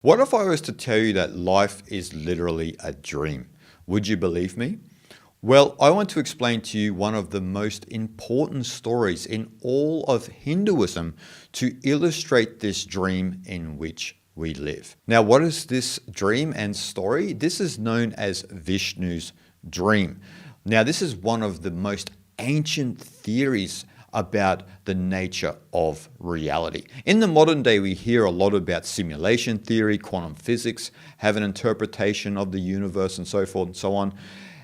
What if I was to tell you that life is literally a dream? Would you believe me? Well, I want to explain to you one of the most important stories in all of Hinduism to illustrate this dream in which we live. Now, what is this dream and story? This is known as Vishnu's dream. Now, this is one of the most ancient theories about the nature of reality. In the modern day, we hear a lot about simulation theory, quantum physics, have an interpretation of the universe and so forth and so on.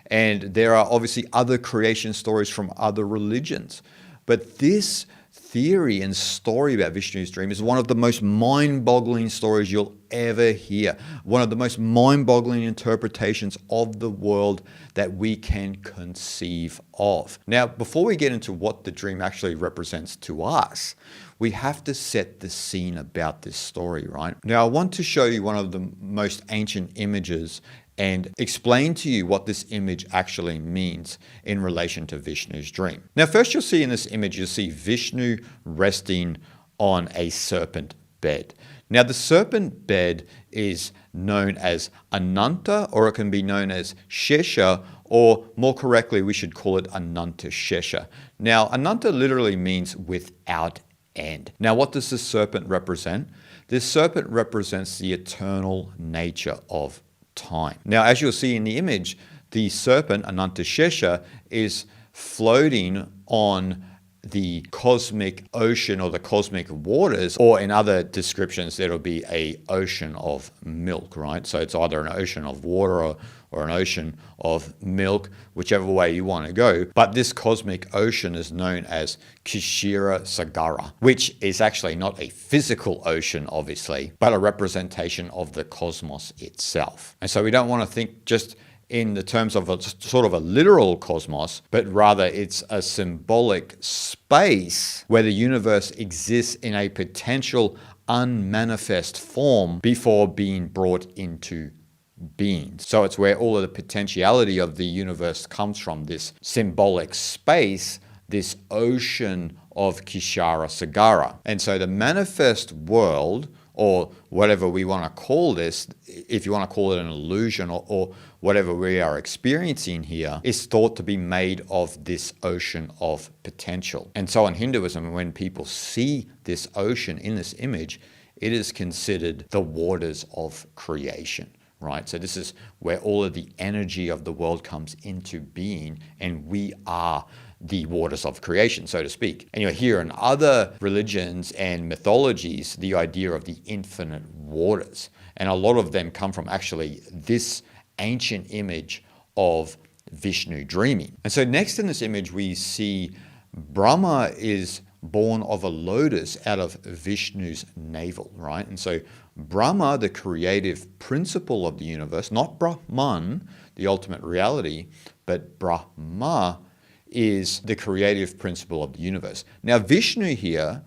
And there are obviously other creation stories from other religions. But this theory and story about Vishnu's dream is one of the most mind-boggling stories you'll ever hear. One of the most mind-boggling interpretations of the world that we can conceive of. Now, before we get into what the dream actually represents to us, we have to set the scene about this story, right? Now, I want to show you one of the most ancient images and explain to you what this image actually means in relation to Vishnu's dream. Now, first you'll see in this image, you'll see Vishnu resting on a serpent bed. Now, the serpent bed is known as Ananta, or it can be known as Shesha, or more correctly, we should call it Ananta Shesha. Now, Ananta literally means without end. Now, what does this serpent represent? This serpent represents the eternal nature of time. Now, as you'll see in the image, the serpent, Ananta Shesha, is floating on the cosmic ocean or the cosmic waters, or in other descriptions, there'll be an ocean of milk, right? So it's either an ocean of water or an ocean of milk, whichever way you want to go. But this cosmic ocean is known as Kshira Sagara, which is actually not a physical ocean, obviously, but a representation of the cosmos itself. And so we don't want to think just in the terms of a sort of a literal cosmos, but rather it's a symbolic space where the universe exists in a potential unmanifest form before being brought into being. So it's where all of the potentiality of the universe comes from, this symbolic space, this ocean of Kshira Sagara. And so the manifest world, or whatever we want to call this, if you want to call it an illusion or whatever we are experiencing here, is thought to be made of this ocean of potential. And so in Hinduism, when people see this ocean in this image, it is considered the waters of creation, right? So this is where all of the energy of the world comes into being, and we are the waters of creation, so to speak. And you hear in other religions and mythologies the idea of the infinite waters. And a lot of them come from actually this ancient image of Vishnu dreaming. And so next in this image, we see Brahma is born of a lotus out of Vishnu's navel, right? And so Brahma, the creative principle of the universe, not Brahman, the ultimate reality, but Brahma is the creative principle of the universe. Now, Vishnu here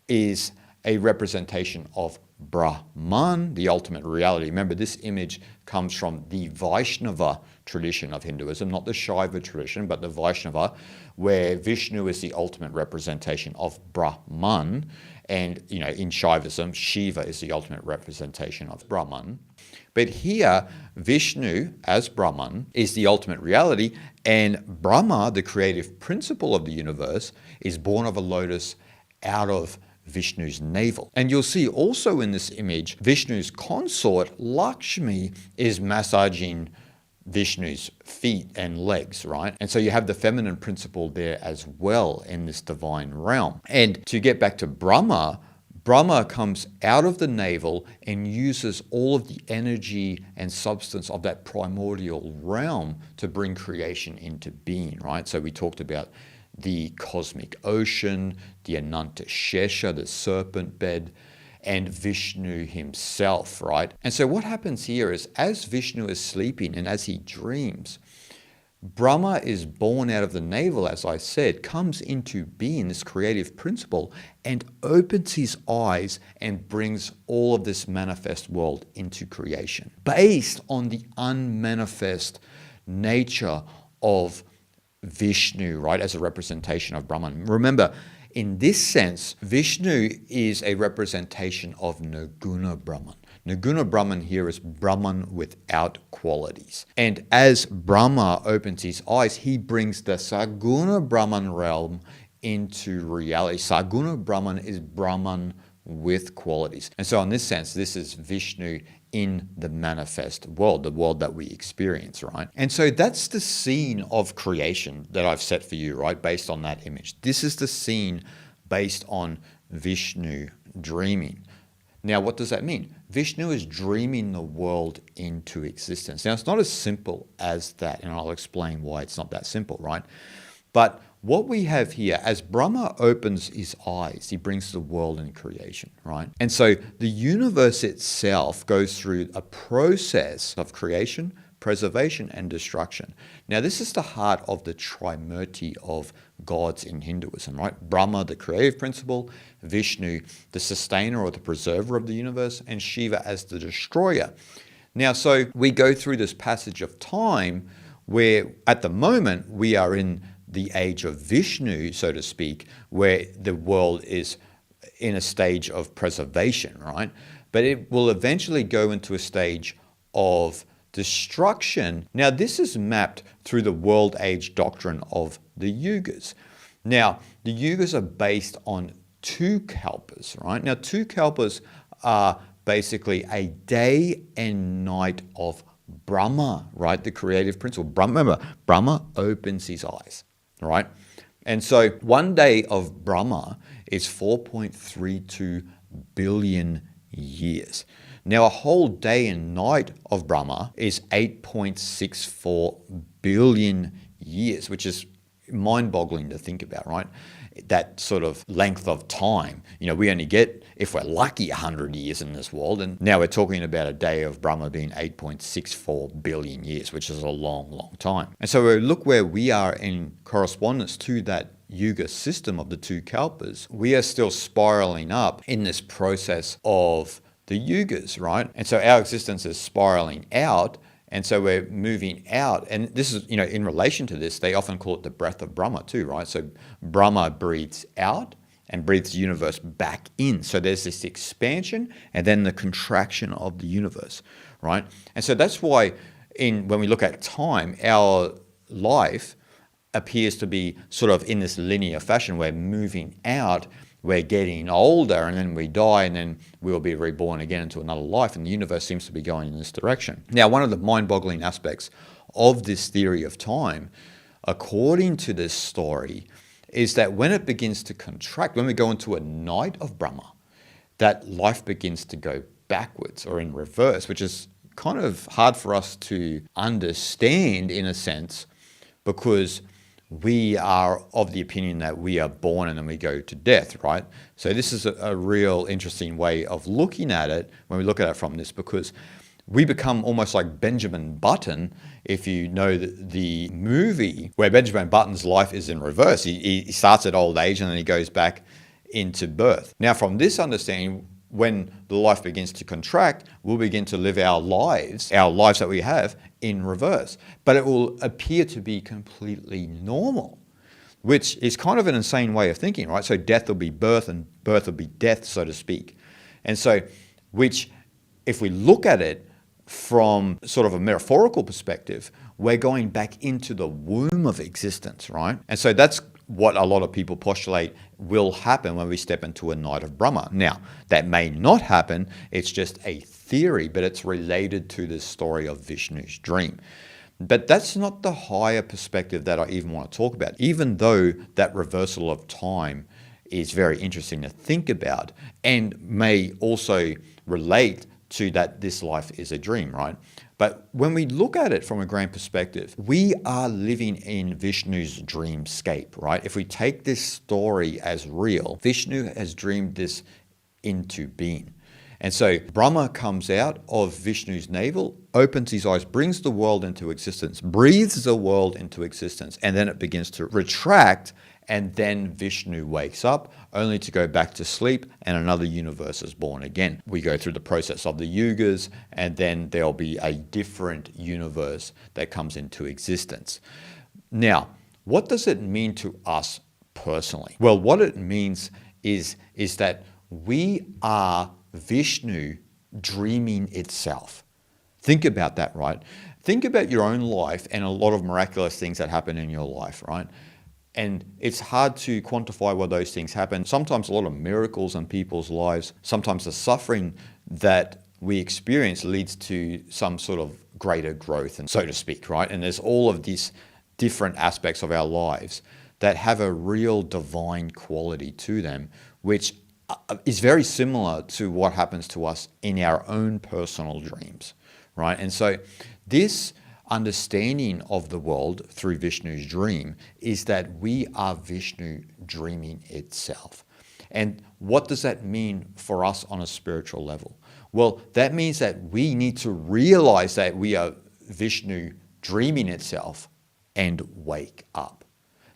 is a representation of Brahman, the ultimate reality. Remember, this image comes from the Vaishnava tradition of Hinduism, not the Shaiva tradition, but the Vaishnava, where Vishnu is the ultimate representation of Brahman. And, in Shaivism, Shiva is the ultimate representation of Brahman. But here, Vishnu, as Brahman, is the ultimate reality, and Brahma, the creative principle of the universe, is born of a lotus out of Vishnu's navel. And you'll see also in this image, Vishnu's consort, Lakshmi, is massaging Vishnu's feet and legs, right? And so you have the feminine principle there as well in this divine realm. And to get back to Brahma, Brahma comes out of the navel and uses all of the energy and substance of that primordial realm to bring creation into being, right? So we talked about the cosmic ocean, the Ananta Shesha, the serpent bed, and Vishnu himself, right? And so what happens here is, as Vishnu is sleeping and as he dreams, Brahma is born out of the navel, as I said, comes into being, this creative principle, and opens his eyes and brings all of this manifest world into creation, based on the unmanifest nature of Vishnu, right, as a representation of Brahman. Remember, in this sense, Vishnu is a representation of Nirguna Brahman. Nirguna Brahman here is Brahman without qualities. And as Brahma opens his eyes, he brings the Saguna Brahman realm into reality. Saguna Brahman is Brahman with qualities. And so in this sense, this is Vishnu in the manifest world, the world that we experience, right? And so that's the scene of creation that I've set for you, right, based on that image. This is the scene based on Vishnu dreaming. Now, what does that mean? Vishnu is dreaming the world into existence. Now, it's not as simple as that, and I'll explain why it's not that simple, right? But what we have here, as Brahma opens his eyes, he brings the world in creation, right? And so the universe itself goes through a process of creation, preservation, and destruction. Now, this is the heart of the trimurti of gods in Hinduism, right? Brahma, the creative principle, Vishnu, the sustainer or the preserver of the universe, and Shiva as the destroyer. Now, so we go through this passage of time where at the moment we are in the age of Vishnu, so to speak, where the world is in a stage of preservation, right? But it will eventually go into a stage of destruction. Now, this is mapped through the world age doctrine of the yugas. Now, the yugas are based on two kalpas, right? Now, two kalpas are basically a day and night of Brahma, right? The creative principle. Remember, Brahma opens his eyes, right? And so one day of Brahma is 4.32 billion years. Now, a whole day and night of Brahma is 8.64 billion years, which is mind-boggling to think about, right? That sort of length of time. You know, we only get, if we're lucky, 100 years in this world. And now we're talking about a day of Brahma being 8.64 billion years, which is a long, long time. And so we look where we are in correspondence to that yuga system of the two kalpas. We are still spiraling up in this process of the yugas, right? And so our existence is spiraling out. And so we're moving out. And this is, you know, in relation to this, they often call it the breath of Brahma too, right? So Brahma breathes out and breathes the universe back in. So there's this expansion and then the contraction of the universe, right? And so that's why when we look at time, our life appears to be sort of in this linear fashion. We're moving out, we're getting older, and then we die, and then we'll be reborn again into another life, and the universe seems to be going in this direction. Now, one of the mind-boggling aspects of this theory of time, according to this story, is that when it begins to contract, when we go into a night of Brahma, that life begins to go backwards or in reverse, which is kind of hard for us to understand in a sense, because we are of the opinion that we are born and then we go to death, right? So this is a real interesting way of looking at it when we look at it from this, because we become almost like Benjamin Button, if you know the movie, where Benjamin Button's life is in reverse. He starts at old age and then he goes back into birth. Now, from this understanding, when the life begins to contract, we'll begin to live our lives that we have, in reverse. But it will appear to be completely normal, which is kind of an insane way of thinking, right? So death will be birth and birth will be death, so to speak. And so, which, if we look at it from sort of a metaphorical perspective, we're going back into the womb of existence, right? And so that's what a lot of people postulate will happen when we step into a night of Brahma. Now, that may not happen. It's just a theory, but it's related to this story of Vishnu's dream. But that's not the higher perspective that I even want to talk about, even though that reversal of time is very interesting to think about and may also relate to that this life is a dream, right? But when we look at it from a grand perspective, we are living in Vishnu's dreamscape, right? If we take this story as real, Vishnu has dreamed this into being. And so Brahma comes out of Vishnu's navel, opens his eyes, brings the world into existence, breathes the world into existence, and then it begins to retract, and then Vishnu wakes up, only to go back to sleep, and another universe is born again. We go through the process of the yugas, and then there'll be a different universe that comes into existence. Now, what does it mean to us personally? Well, what it means is that we are Vishnu dreaming itself. Think about that, right? Think about your own life and a lot of miraculous things that happen in your life, right? And it's hard to quantify why those things happen. Sometimes a lot of miracles in people's lives, sometimes the suffering that we experience leads to some sort of greater growth, and so to speak, right? And there's all of these different aspects of our lives that have a real divine quality to them, which is very similar to what happens to us in our own personal dreams, right? And so this understanding of the world through Vishnu's dream is that we are Vishnu dreaming itself. And what does that mean for us on a spiritual level? Well, that means that we need to realize that we are Vishnu dreaming itself and wake up.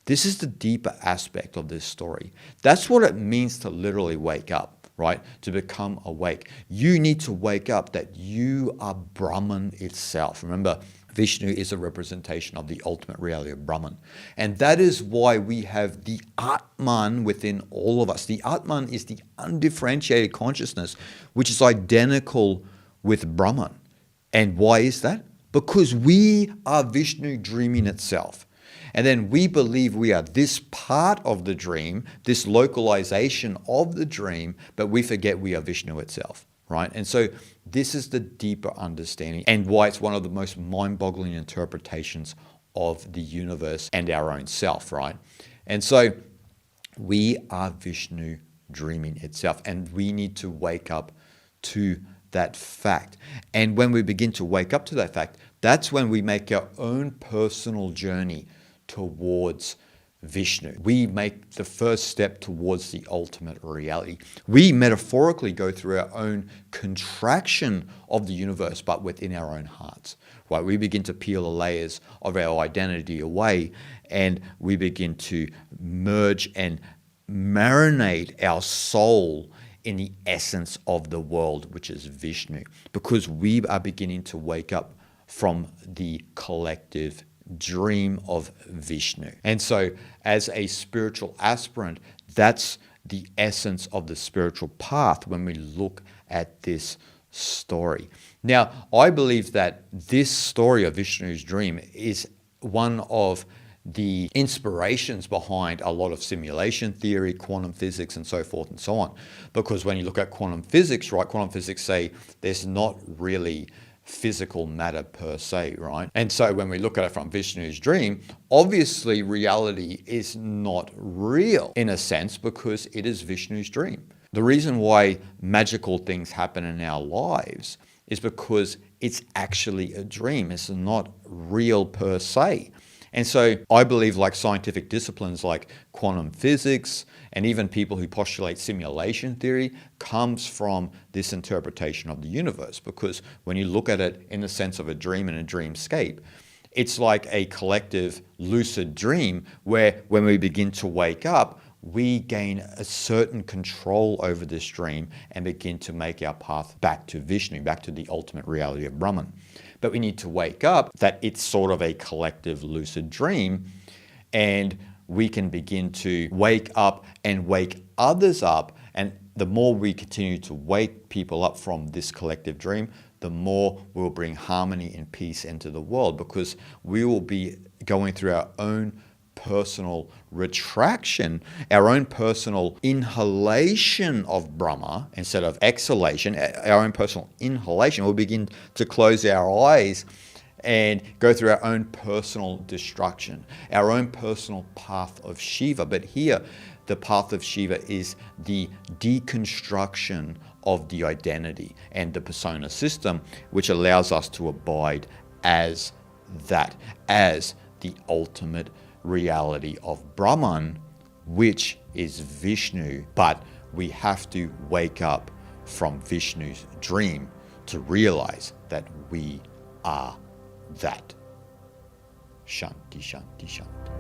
This is the deeper aspect of this story. That's what it means to literally wake up, right? To become awake. You need to wake up that you are Brahman itself. Remember, Vishnu is a representation of the ultimate reality of Brahman. And that is why we have the Atman within all of us. The Atman is the undifferentiated consciousness, which is identical with Brahman. And why is that? Because we are Vishnu dreaming itself. And then we believe we are this part of the dream, this localization of the dream, but we forget we are Vishnu itself, right? And so this is the deeper understanding and why it's one of the most mind-boggling interpretations of the universe and our own self, right? And so we are Vishnu dreaming itself, and we need to wake up to that fact. And when we begin to wake up to that fact, that's when we make our own personal journey towards Vishnu. We make the first step towards the ultimate reality. We metaphorically go through our own contraction of the universe, but within our own hearts. Right? We begin to peel the layers of our identity away, and we begin to merge and marinate our soul in the essence of the world, which is Vishnu, because we are beginning to wake up from the collective dream of Vishnu. And so as a spiritual aspirant, that's the essence of the spiritual path when we look at this story. Now, I believe that this story of Vishnu's dream is one of the inspirations behind a lot of simulation theory, quantum physics, and so forth and so on. Because when you look at quantum physics, right, quantum physics say there's not really physical matter per se, right? And so when we look at it from Vishnu's dream, obviously reality is not real in a sense because it is Vishnu's dream. The reason why magical things happen in our lives is because it's actually a dream. It's not real per se. And so I believe like scientific disciplines like quantum physics and even people who postulate simulation theory comes from this interpretation of the universe, because when you look at it in the sense of a dream and a dreamscape, it's like a collective lucid dream where when we begin to wake up, we gain a certain control over this dream and begin to make our path back to Vishnu, back to the ultimate reality of Brahman. But we need to wake up that it's sort of a collective lucid dream, and we can begin to wake up and wake others up. And the more we continue to wake people up from this collective dream, the more we'll bring harmony and peace into the world, because we will be going through our own personal retraction, our own personal inhalation of Brahma instead of exhalation, our own personal inhalation. We'll begin to close our eyes and go through our own personal destruction, our own personal path of Shiva. But here, the path of Shiva is the deconstruction of the identity and the persona system, which allows us to abide as that, as the ultimate reality of Brahman, which is Vishnu. But we have to wake up from Vishnu's dream to realize that we are that. Shanti, Shanti, Shanti.